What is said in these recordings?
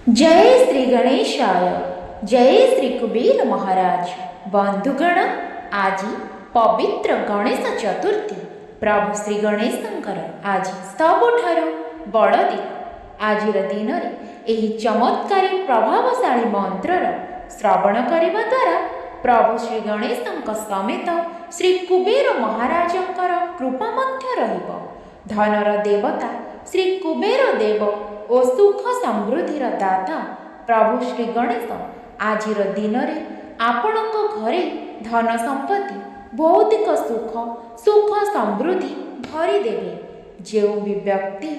जय श्री गणेशाय। जय श्री कुबेर महाराज। बंधुगण, आज पवित्र गणेश चतुर्थी। प्रभु श्री गणेशंकर आज सबुठारु बड़ दिन। आज दिन में चमत्कारी प्रभावशाली मंत्रर श्रवण करने द्वारा प्रभु श्री गणेशंक समेत श्री कुबेर महाराजंकर कृपा मध्य रहिब। धनर देवता श्री कुबेर देव और सुख समृद्धिर दाता प्रभु श्री गणेश आज दिन में आपण घरे धन संपत्ति भौतिक सुख समृद्धि भरीदेवे। जो भी व्यक्ति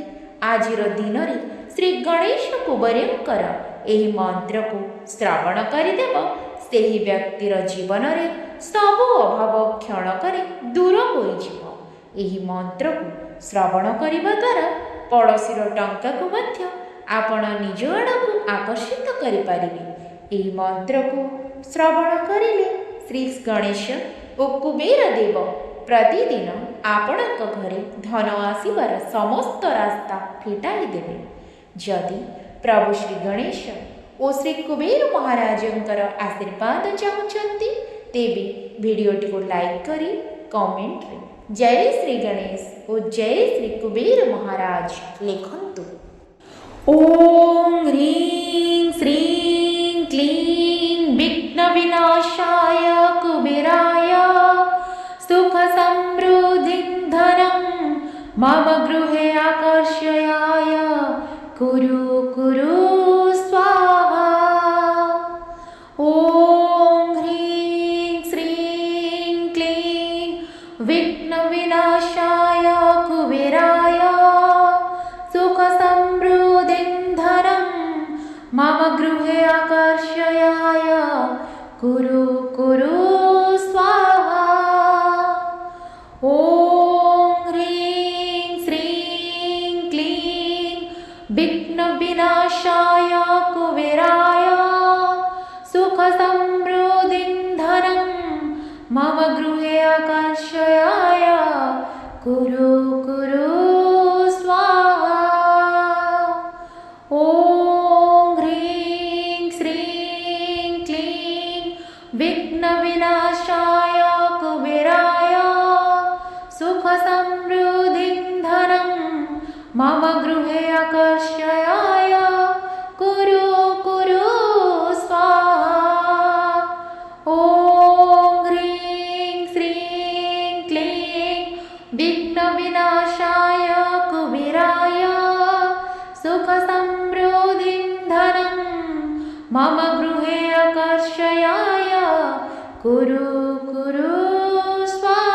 आज दिन में श्री गणेश कुबेरंकर यही मंत्र को श्रवण करदेव से ही व्यक्तिर जीवन में सबु अभाव क्षणकर दूर हो। यही मंत्र को श्रवण करने द्वारा पड़ोसीर टंका को मध्य आपण निज आड़क आकर्षित करें। यह मंत्र को श्रवण करिले श्री गणेश और कुबेर देव प्रतिदिन आपण घरे धन आसबार समस्त रास्ता फिटाई देवे। जदि प्रभु श्री गणेश और श्री कुबेर महाराजंकर आशीर्वाद चाहते तेबे वीडियोटी को लाइक करी कमेंट रे जय श्री गणेश और जय श्री कुबेर महाराज लिखंतु। ओम ह्रीं श्रीं क्लीं विघ्न विनाशाय कुबेराय सुख समृद्धि धनं मम गृहे आकर्षयाय कुरु कुरु स्वाहा। ओम ह्रीं श्रीं क्लीं विघ्न विनाशाय कुबेराय सुख समृद्धि धनं मम गृहे आकर्षयाय कुरु कुरु स्वाहा। ओम ह्रीं श्रीं क्लीं विघ्न विनाशाय कुबेराय सुख समृद्धि धनं मम गृहे आकर्षयाय कुरु कुरु स्वाहा। ओम ह्रीं श्रीं क्लीं विघ्न विनाशाय कुबेराय सुख समृद्धि धनं मम गृहे आकर्षयाय कुरु कुरु स्वाहा। ओम ह्रीं श्रीं क्लीं विघ्न विनाशाय कुबेराय सुख समृद्धि धनं मम गृहे आकर्षयाय कुरु कुरु स्वाहा।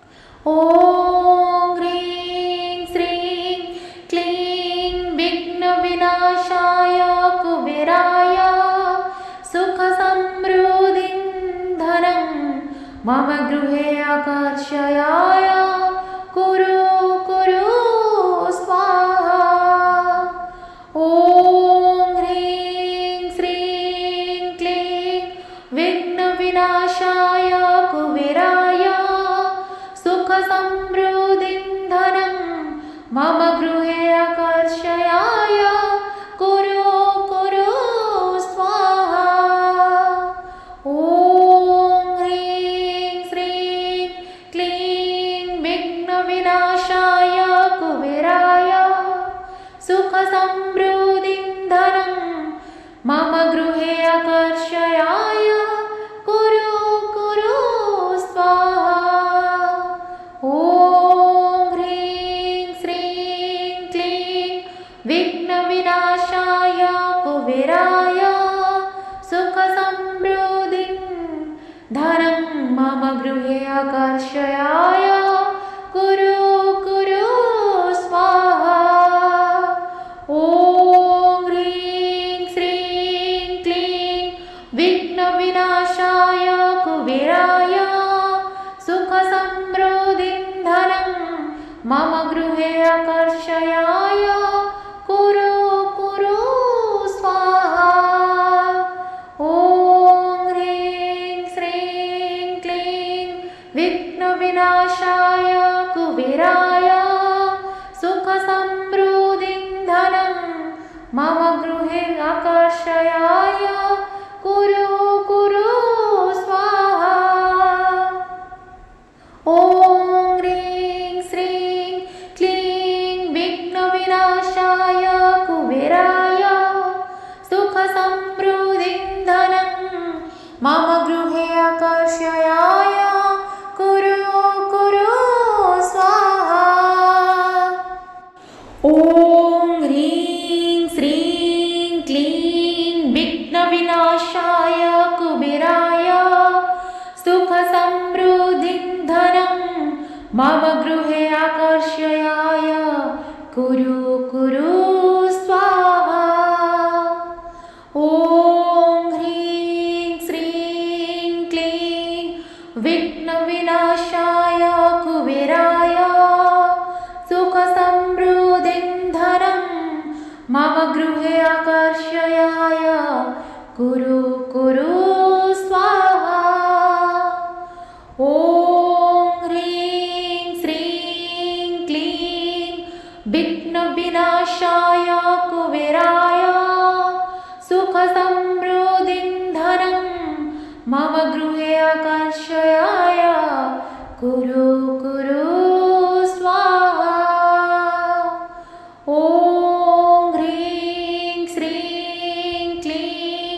ओम ह्रीं श्रीं क्लीं विघ्न विनाशाय कुबेराय सुख समृद्धि धनं मम गृहे आकर्षयाय कुरु कुरु स्वाहा। ओम ह्रीं श्रीं क्लीं विघ्न विनाशाय कुबेराय सुख समृद्धि धनं मम गृहे आकर्षयाय कुरु कुरु स्वाहा। ओम ह्रीं श्रीं क्लीं विघ्न विनाशाय कुबेराय सुख समृद्धि धनं मम गृहे आकर्षयाय कुरु कुरु स्वाहा। ओम ह्रीं श्रीं क्लीं विघ्न विनाशाय कुबेराय सुख समृद्धि धनं मम गृहे आकर्षयाय कुरु कुरु स्वाहा। ओम ह्रीं श्रीं क्लीं विघ्न विनाशाय कुबेराय सुख समृद्धि धनं मम गृहे आकर्षयाय कुरु कुरु स्वाहा। ओम ह्रीं श्रीं क्लीं विघ्न विनाशाय मम गृहे आकर्षयाय कुरु कुरु स्वाहा। ॐ ह्रीं श्रीं क्लीं विघ्नविनाशाय कुबेराय सुखसमृद्धिं धनं मम गृहे आकर्षयाय कुरु कुरु स्वाहा। ॐ ह्रीं श्रीं क्लीं विघ्नविनाशाय कुबेराय सुखसमृद्धिं धनं मम गृहे आकर्षयाय कुरु कुरु स्वाहा। ॐ ह्रीं श्रीं क्लीं विघ्नविनाशाय कुबेराय सुखसमृद्धिं धनं मम गृहे आकर्षयाय कुरु कुरु स्वाहा। ॐ ह्रीं श्रीं क्लीं विघ्नविनाशाय कुबेराय सुखसमृद्धिं धनं मम गृहे आकर्षयाय कुरु कुरु स्वाहा। ॐ ह्रीं श्रीं क्लीं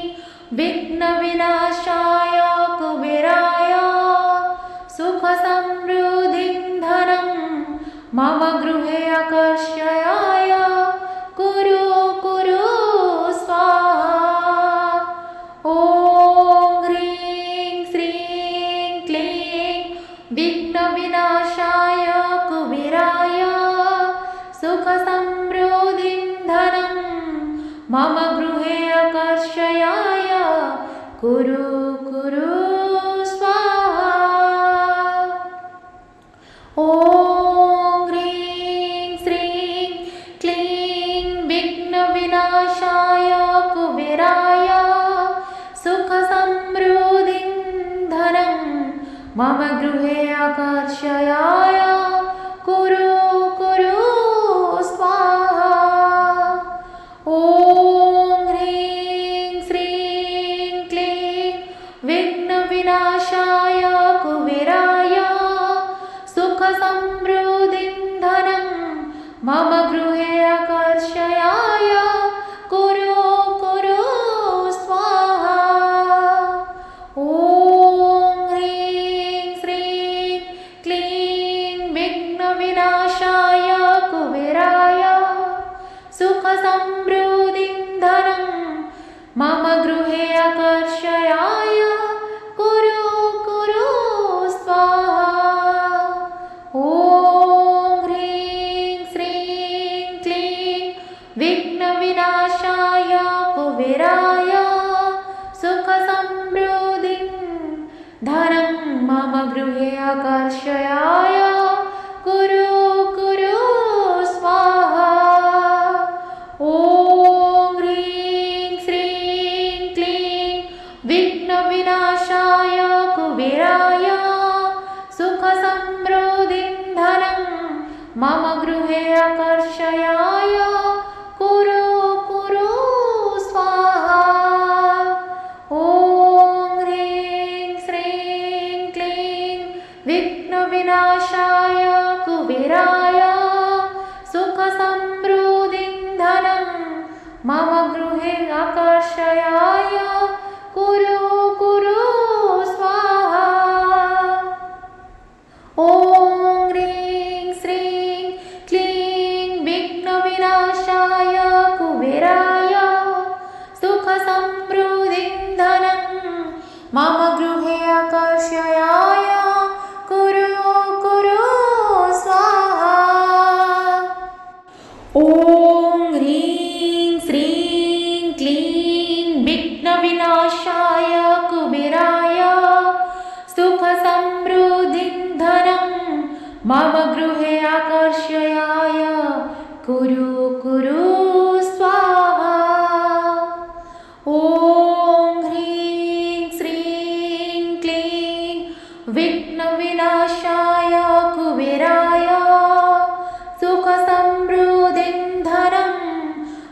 विघ्नविनाशाय कुबेराय सुखसमृद्धिं धनं मम गृहे आकर्षयाय कुरु कुरु स्वाहा। ॐ ह्रीं श्रीं क्लीं विघ्नविनाशाय कुबेराय सुखसमृद्धिं धनं मम गृहे आकर्षयाय कुरु कुरु स्वाहा। ॐ ह्रीं श्रीं क्लीं विघ्नविनाशाय कुबेराय सुखसमृद्धिं धनं मम गृहे आकर्षयाय कुरु कुरु स्वाहा। ॐ ह्रीं श्रीं क्लीं विघ्नविनाशाय कुबेराय सुखसमृद्धिं धनं मम गृहे आकर्षयाय कुरु कुरु स्वाहा। ॐ ह्रीं श्रीं क्लीं विघ्नविनाशाय कुबेराय सुखसमृद्धिं धनं मम गृहे आकर्षयाय कुरु कुरु स्वाहा। ॐ ह्रीं श्रीं क्लीं विघ्नविनाशाय कुबेराय सुखसमृद्धिं धनं मम गृहे आकर्षयाय कुरु कुरु स्वाहा। ॐ ह्रीं श्रीं क्लीं विघ्नविनाशाय कुबेराय सुखसमृद्धिं धनं मम गृहे आकर्षयाय कुरु कुरु स्वाहा। ॐ ह्रीं श्रीं क्लीं विघ्नविनाशाय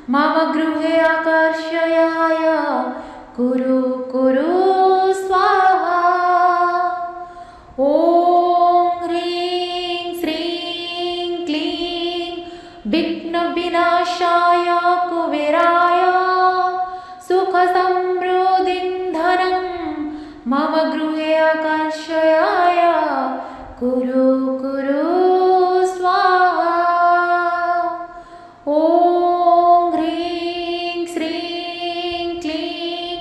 मम गृहे आकर्षयाय कुरु कुरु स्वाहा। ॐ ह्रीं श्रीं क्लीं विघ्नविनाशाय कुबेराय सुखसमृद्धिं धनं मम गृहे आकर्षयाय कुरु कुरु स्वाहा। ॐ ह्रीं श्रीं क्लीं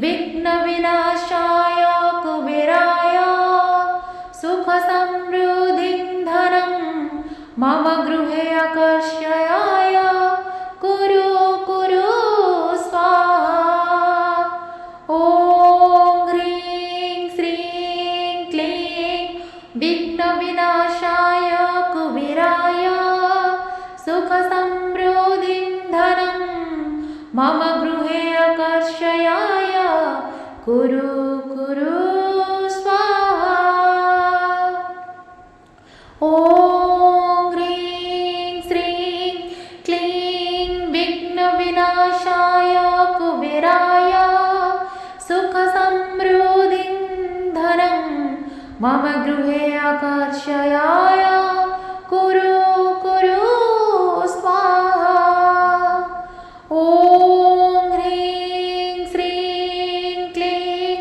विघ्नविनाशाय कुबेराय सुखसमृद्धिं धनं मम गृहे आकर्षयाय कुरु कुरु स्वाहा। ॐ ह्रीं श्रीं क्लीं विघ्नविनाशाय कुबेराय सुखसमृद्धिं धनं मम गृहे आकर्षयाय कुरु कुरु स्वाहा। ॐ ह्रीं श्रीं क्लीं विघ्नविनाशाय कुबेराय सुखसमृद्धिं धनं मम गृहे आकर्षयाय कुरु कुरु स्वाहा। ॐ ह्रीं श्रीं क्लीं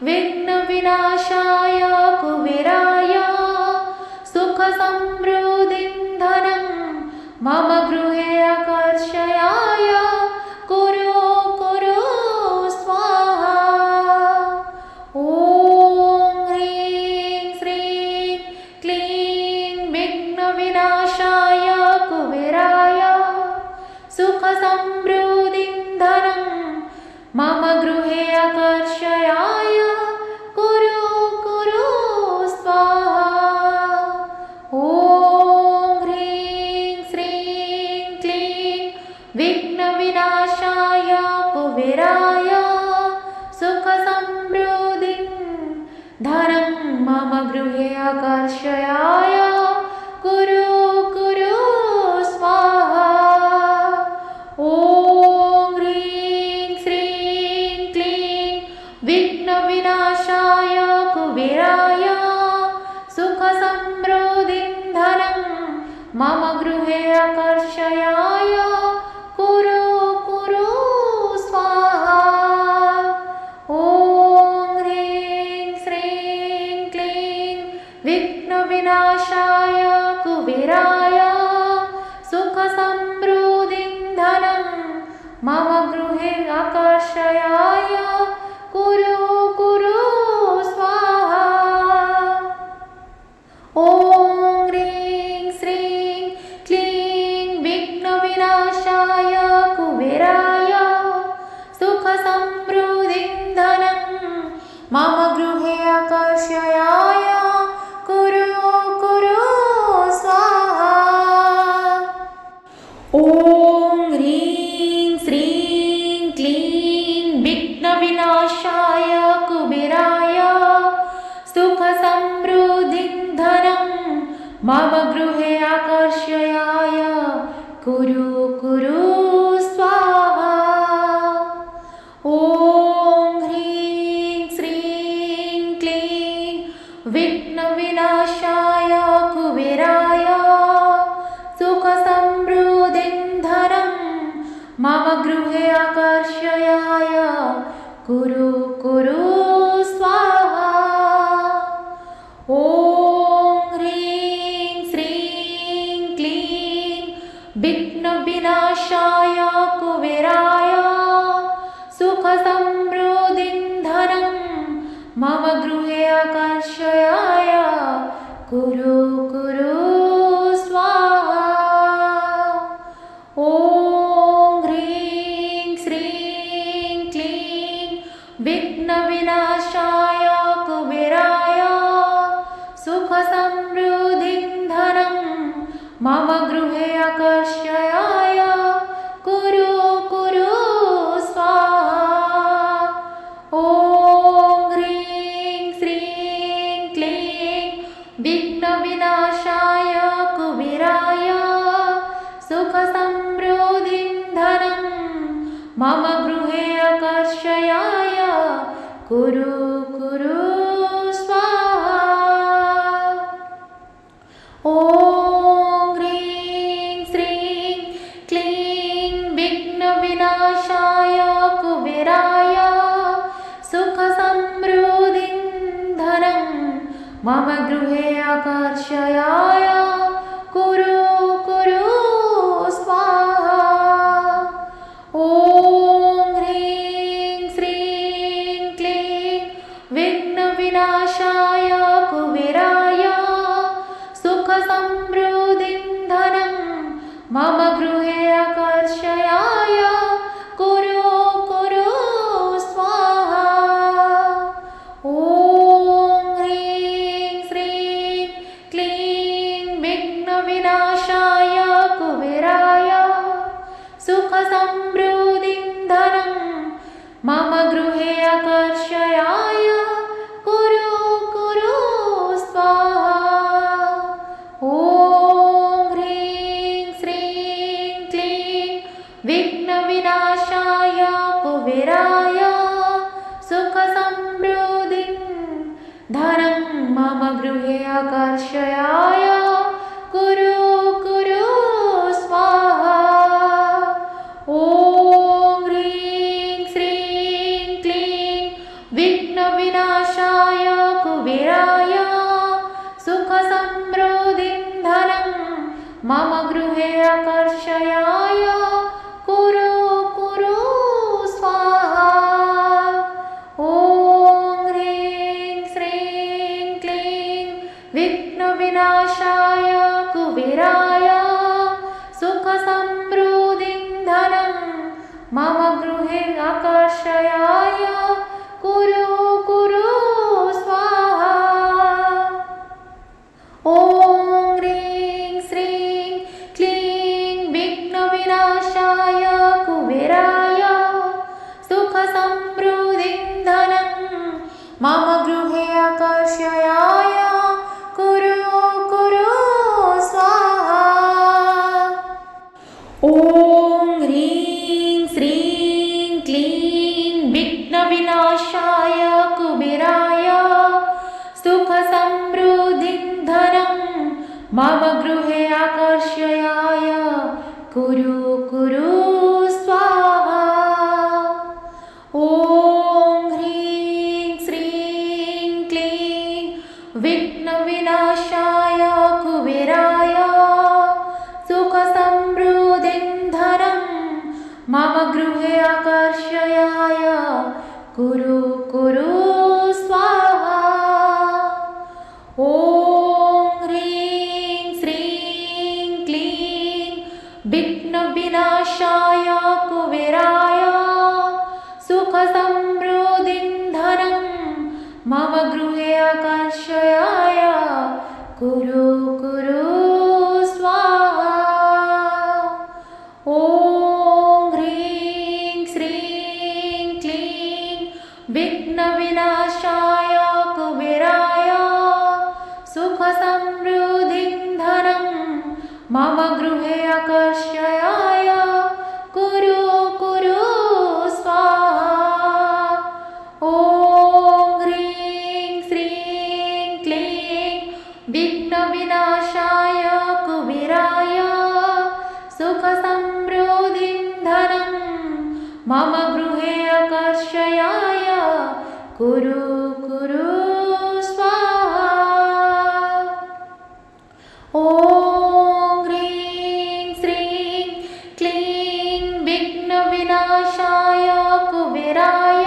विघ्नविनाशाय कुबेराय सुखसमृद्धिं धनं मम गृहे आकर्षयाय कुरु कुरु स्वाहा। ॐ ह्रीं श्रीं क्लीं विघ्नविनाशाय कुबेराय सुखसमृद्धिं धनं मम गृहे आकर्षयाय कुरु कुरु स्वाहा। ॐ ह्रीं श्रीं क्लीं विघ्नविनाशाय कुबेराय सुखसमृद्धिं धनं मम गृहे आकर्षयाय कुरु कुरु स्वाहा। ॐ ह्रीं श्रीं क्लीं विघ्नविनाशाय कुबेराय सुखसमृद्धिं धनं मम गृहे आकर्षयाय कुरु कुरु स्वाहा। ॐ ह्रीं श्रीं क्लीं विघ्नविनाशाय कुबेराय सुखसमृद्धिं धनं मम गृहे आकर्षयाय कुरु कुरु स्वाहा। ॐ ह्रीं श्रीं क्लीं विघ्नविनाशाय कुबेराय सुखसमृद्धिं धनं मम गृहे आकर्षयाय कुरु कुरु स्वाहा। ॐ ह्रीं श्रीं क्लीं विघ्नविनाशाय कुबेराय सुखसमृद्धिं धनं मम गृहे आकर्षयाय कुरु कुरु स्वाहा। ॐ ह्रीं श्रीं क्लीं विघ्नविनाशाय कुबेराय सुखसमृद्धिं धनं मम गृहे आकर्षयाय कुरु कुरु स्वाहा। ॐ ह्रीं श्रीं क्लीं विघ्नविनाशाय कुबेराय सुखसमृद्धिं धनं मम गृहे आकर्षयाय कुरु कुरु स्वाहा। ॐ ह्रीं श्रीं क्लीं विघ्नविनाशाय कुबेराय सुखसमृद्धिं धनं मम गृहे आकर्षयाय कुरु कुरु स्वाहा। ॐ ह्रीं श्रीं क्लीं विघ्नविनाशाय मम गृहे आकर्षयाय कुरु कुरु स्वाहा। ॐ ह्रीं श्रीं क्लीं विघ्नविनाशाय कुबेराय सुखसमृद्धिं धनं मम गृहे आकर्षयाय कुरु कुरु स्वाहा। ॐ ह्रीं श्रीं क्लीं विघ्नविनाशाय कुबेराय सुखसमृद्धिं धनं मम गृहे आकर्षयाय कुरु कुरु स्वाहा। ॐ ह्रीं श्रीं क्लीं विघ्नविनाशाय कुबेराय सुखसमृद्धिं धनं मम गृहे आकर्षयाय कुरु कुरु स्वाहा। ॐ ह्रीं श्रीं क्लीं विघ्नविनाशाय कुबेराय सुखसमृद्धिं धनं मम गृहे आकर्षयाय कुरु कुरु स्वाहा। ॐ ह्रीं श्रीं क्लीं विघ्नविनाशाय कुबेराय सुखसमृद्धिं धनं मम गृहे आकर्षयाय कुरु कुरु स्वाहा। ॐ ह्रीं श्रीं क्लीं विघ्नविनाशाय कुबेराय सुखसमृद्धिं धनं मम गृहे आकर्षयाय कुरु कुरु स्वाहा। ॐ ह्रीं श्रीं क्लीं विघ्नविनाशाय कुबेराय सुखसमृद्धिं धनं मम गृहे आकर्षयाय कुरु कुरु स्वाहा। ॐ ह्रीं श्रीं क्लीं विघ्नविनाशाय कुबेराय सुखसमृद्धिं धनं मम गृहे आकर्षयाय कुरु कुरु स्वाहा। ॐ ह्रीं श्रीं क्लीं विघ्नविनाशाय कुबेराय सुखसमृद्धिं धनं मम गृहे आकर्षयाय कुरु कुरु स्वाहा। ॐ ह्रीं श्रीं क्लीं विघ्नविनाशाय कुबेराय सुखसमृद्धिं धनं मम गृहे आकर्षयाय कुरु कुरु स्वाहा। ॐ ह्रीं श्रीं क्लीं विघ्नविनाशाय कुबेराय सुखसमृद्धिं धनं मम गृहे आकर्षयाय कुरु कुरु स्वाहा। ॐ ह्रीं श्रीं क्लीं विघ्नविनाशाय कुबेराय सुखसमृद्धिं धनं मम गृहे आकर्षयाय कुरु कुरु स्वाहा। ॐ ह्रीं श्रीं क्लीं विघ्नविनाशाय कुबेराय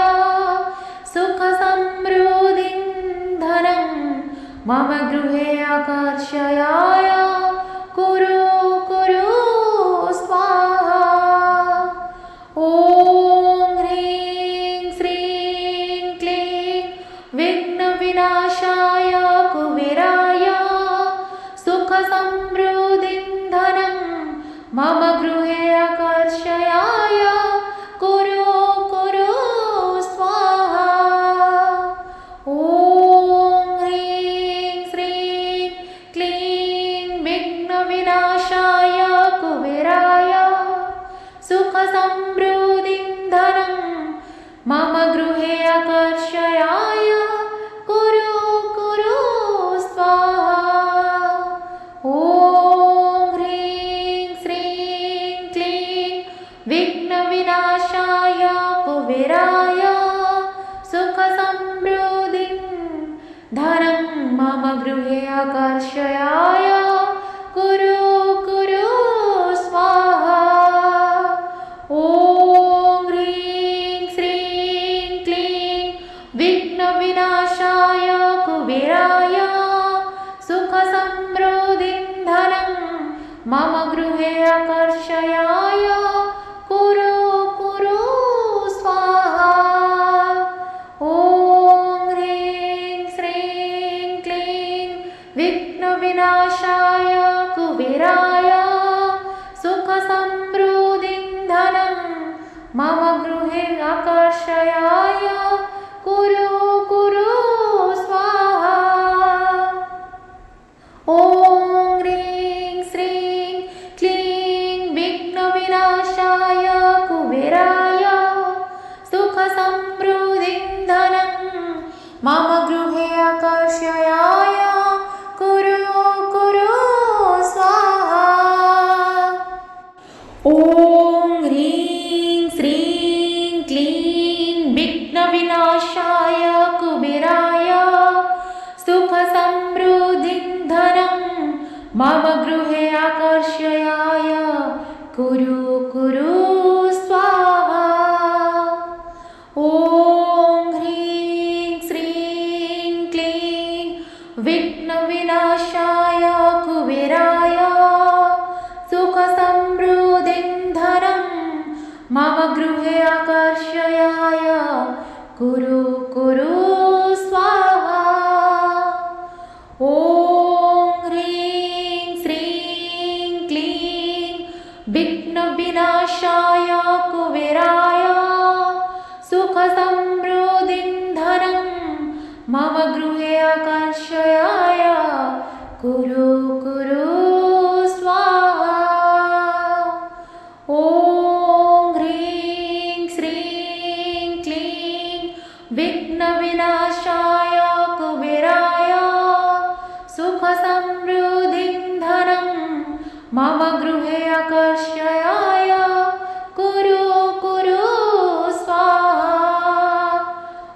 सुखसमृद्धिं धनं मम गृहे आकर्षयाय कुरु कुरु स्वाहा। ॐ ह्रीं श्रीं क्लीं विघ्नविनाशाय कुबेराय सुखसमृद्धिं धनं मम गृहे आकर्षयाय कुरु कुरु स्वाहा। ॐ ह्रीं श्रीं क्लीं विघ्नविनाशाय कुबेराय सुखसमृद्धिं धनं मम गृहे आकर्षयाय कुरु कुरु स्वाहा। ॐ ह्रीं श्रीं क्लीं विघ्नविनाशाय कुबेराय सुखसमृद्धिं धनं मम गृहे आकर्षयाय कुरु कुरु स्वाहा। ॐ ह्रीं श्रीं क्लीं विघ्नविनाशाय कुबेराय सुखसमृद्धिं धनं मम गृहे आकर्षयाय कुरु कुरु स्वाहा। ॐ ह्रीं श्रीं क्लीं विघ्नविनाशाय कुबेराय सुखसमृद्धिं धनं मम गृहे आकर्षयाय कुरु कुरु स्वाहा। ॐ ह्रीं श्रीं क्लीं विघ्नविनाशाय कुबेराय सुखसमृद्धिं धनं मम गृहे आकर्षयाय कुरु कुरु स्वाहा। ॐ ह्रीं श्रीं क्लीं विघ्नविनाशाय कुबेराय सुखसमृद्धिं धनं मम गृहे आकर्षयाय कुरु कुरु स्वाहा। ॐ ह्रीं श्रीं क्लीं विघ्नविनाशाय कुबेराय सुखसमृद्धिं धनं मम गृहे आकर्षयाय कुरु कुरु स्वाहा। ॐ ह्रीं श्रीं क्लीं विघ्नविनाशाय कुबेराय सुखसमृद्धिं धनं मम गृहे आकर्षयाय कुरु कुरु स्वाहा। ॐ ह्रीं श्रीं क्लीं विघ्नविनाशाय कुबेराय सुखसमृद्धिं धनं मम गृहे आकर्षयाय कुरु कुरु स्वाहा।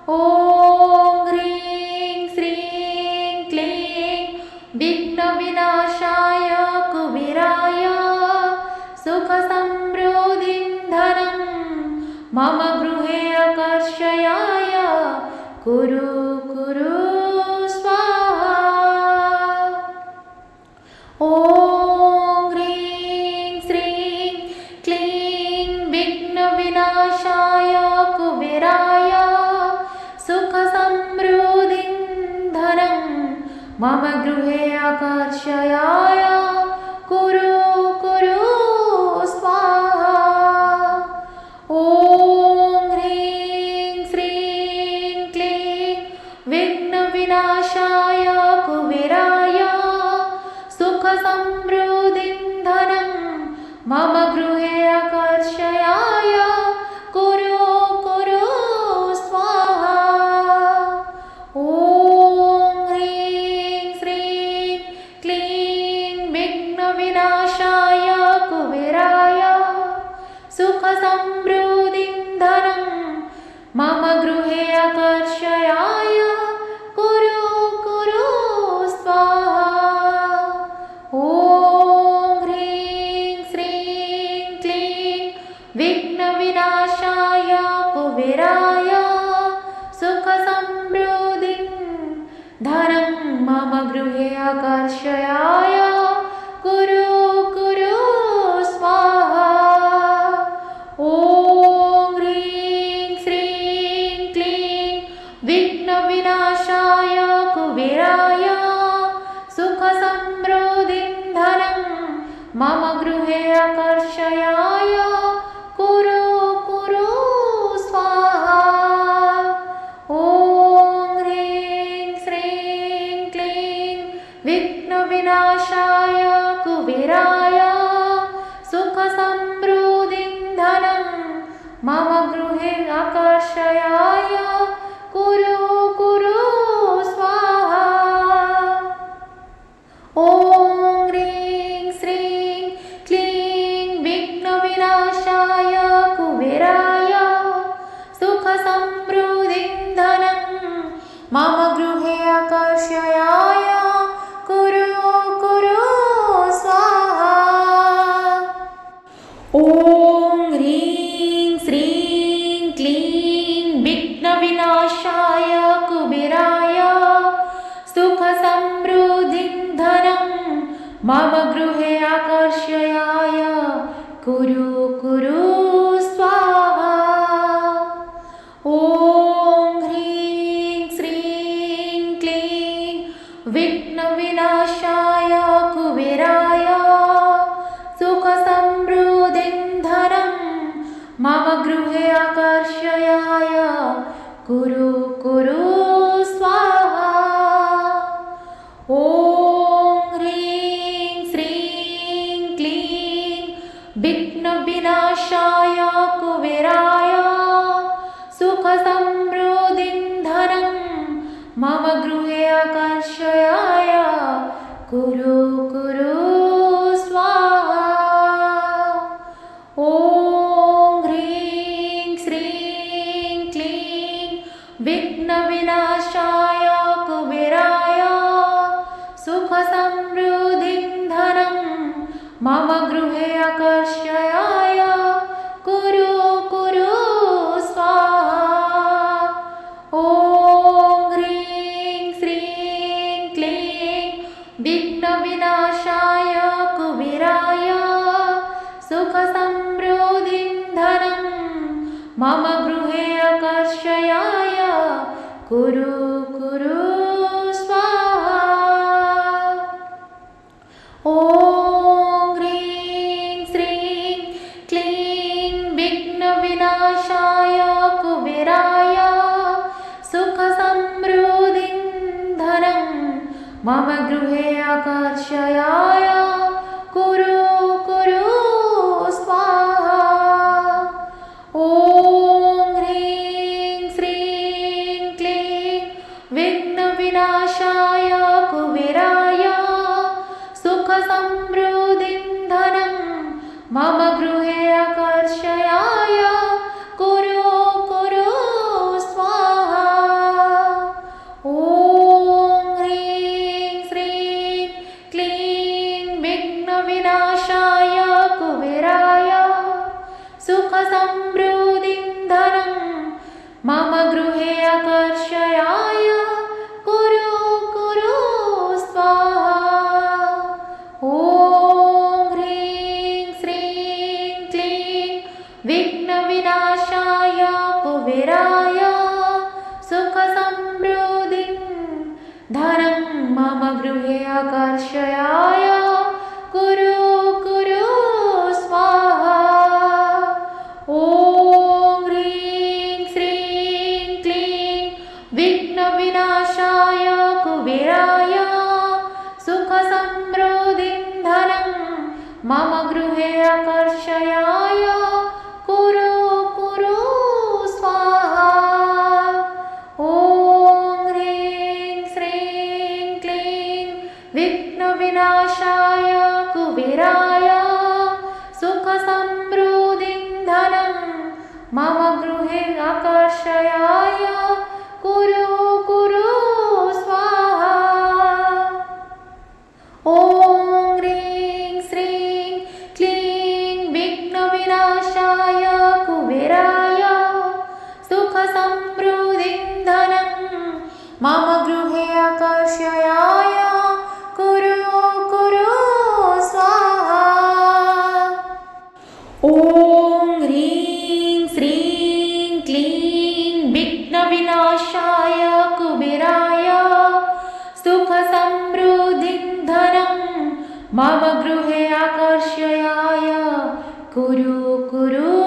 ॐ ह्रीं श्रीं क्लीं विघ्नविनाशाय कुबेराय सुखसमृद्धिं धनं मम गृहे आकर्षयाय कुरु कुरु स्वाहा। ॐ ह्रीं श्रीं क्लीं विघ्नविनाशाय कुबेराय सुखसमृद्धिं धनं मम गृहे आकर्षयाय कुरु कुरु स्वाहा। ॐ ह्रीं श्रीं क्लीं विघ्नविनाशाय कुबेराय सुखसमृद्धिं धनं मम गृहे आकर्षयाय कुरु कुरु स्वाहा। ॐ ह्रीं श्रीं क्लीं विघ्नविनाशाय कुबेराय सुखसमृद्धिं धनं मम गृहे आकर्षयाय कुरु कुरु स्वाहा। ॐ ह्रीं श्रीं क्लीं विघ्नविनाशाय कुबेराय सुखसमृद्धिं धनं मम गृहे आकर्षयाय कुरु कुरु स्वाहा। ॐ ह्रीं श्रीं क्लीं विघ्नविनाशाय कुबेराय सुखसमृद्धिं धनं मम गृहे आकर्षयाय कुरु कुरु स्वाहा। ॐ ह्रीं श्रीं क्लीं विघ्नविनाशाय मम गृहे आकर्षयाय कुरु कुरु स्वाहा। ॐ ह्रीं श्रीं क्लीं विघ्नविनाशाय कुबेराय सुखसमृद्धिं धनं मम गृहे आकर्षयाय कुरु कुरु स्वाहा। ॐ ह्रीं श्रीं क्लीं विघ्नविनाशाय कुबेराय सुखसमृद्धिं धनं मम गृहे आकर्षयाय कुरु कुरु स्वाहा। ॐ ह्रीं श्रीं क्लीं विघ्नविनाशाय कुबेराय सुखसमृद्धिं धनं मम गृहे आकर्षयाय कुरु कुरु स्वाहा। ॐ ह्रीं श्रीं क्लीं विघ्नविनाशाय कुबेराय सुखसमृद्धिं धनं मम गृहे आकर्षयाय कुरु कुरु स्वाहा। ॐ ह्रीं श्रीं क्लीं विघ्नविनाशाय कुबेराय सुखसमृद्धिं धनं मम गृहे आकर्षयाय कुरु कुरु स्वाहा। ॐ ह्रीं श्रीं क्लीं विघ्नविनाशाय कुबेराय सुखसमृद्धिं धनं मम गृहे आकर्षयाय कुरु कुरु स्वाहा। ॐ ह्रीं श्रीं क्लीं विघ्नविनाशाय कुबेराय सुखसमृद्धिं धनं मम गृहे आकर्षयाय कुरु कुरु स्वाहा। ॐ ह्रीं श्रीं क्लीं विघ्नविनाशाय कुबेराय सुखसमृद्धिं धनं मम गृहे आकर्षयाय कुरु कुरु स्वाहा। ॐ ह्रीं श्रीं क्लीं विघ्नविनाशाय कुबेराय सुखसमृद्धिं धनं मम गृहे आकर्षयाय कुरु कुरु स्वाहा। ॐ ह्रीं श्रीं क्लीं विघ्नविनाशाय कुबेराय सुखसमृद्धिं धनं मम गृहे आकर्षयाय कुरु कुरु स्वाहा। ॐ ह्रीं श्रीं क्लीं विघ्नविनाशाय कुबेराय सुखसमृद्धिं धनं मम गृहे आकर्षयाय कुरु कुरु स्वाहा। ॐ ह्रीं श्रीं क्लीं विघ्नविनाशाय कुबेराय सुखसमृद्धिं धनं मम गृहे आकर्षयाय कुरु कुरु स्वाहा। ॐ ह्रीं श्रीं क्लीं विघ्नविनाशाय कुबेराय सुखसमृद्धिं धनं मम गृहे आकर्षयाय कुरु कुरु स्वाहा। ॐ ह्रीं श्रीं क्लीं विघ्नविनाशाय कुबेराय सुखसमृद्धिं धनं मम गृहे आकर्षयाय कुरु कुरु